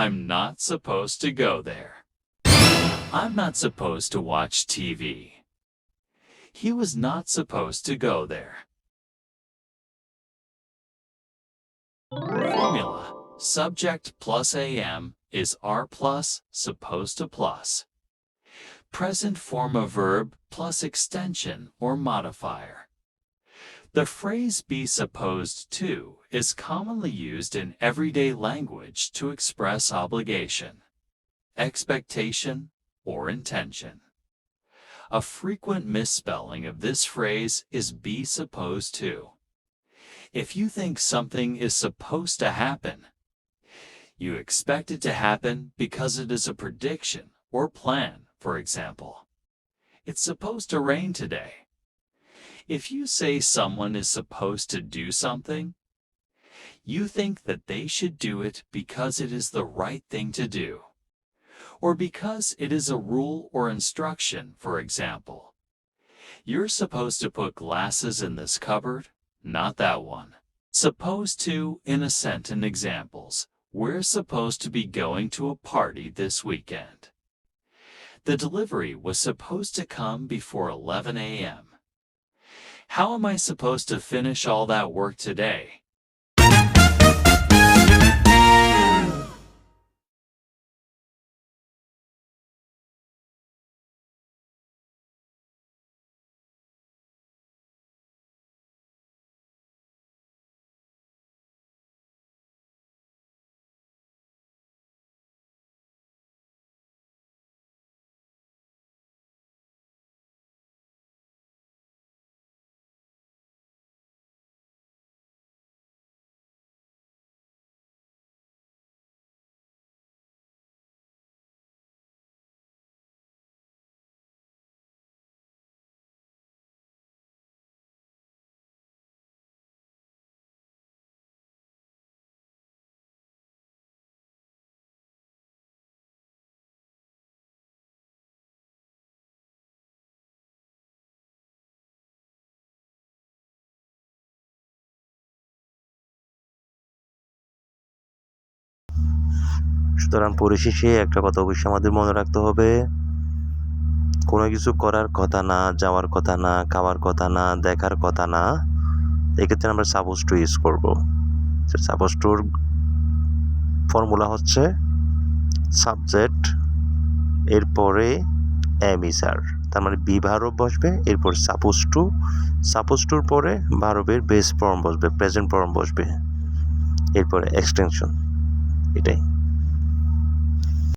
I'm not supposed to go there. I'm not supposed to watch TV. He was not supposed to go there. Formula. Subject plus am is are plus supposed to plus. Present form of verb plus extension or modifier. The phrase be supposed to is commonly used in everyday language to express obligation, expectation, or intention. A frequent misspelling of this phrase is be supposed to. If you think something is supposed to happen, you expect it to happen because it is a prediction or plan, for example. It's supposed to rain today. If you say someone is supposed to do something, you think that they should do it because it is the right thing to do, or because it is a rule or instruction, for example. You're supposed to put glasses in this cupboard, not that one. Supposed to in assent and examples. We're supposed to be going to a party this weekend. The delivery was supposed to come before 11 a.m. How am I supposed to finish all that work today? সুতরাং পরিশেষে একটা কথা অবশ্যই আমাদের মনে রাখতে হবে, কোনো কিছু করার কথা না, যাওয়ার কথা না, খাওয়ার কথা না, দেখার কথা না, এক্ষেত্রে আমরা সাপোজ টু ইউজ করবো। সাপোজ টুর ফর্মুলা হচ্ছে সাবজেক্ট, এরপরে এম ইজ আর, তার মানে বি ভার্ব বসবে, এরপর সাপোজ টুর পরে ভার্বের বেস ফর্ম বসবে, প্রেজেন্ট ফর্ম বসবে, এরপরে এক্সটেনশন। এটাই।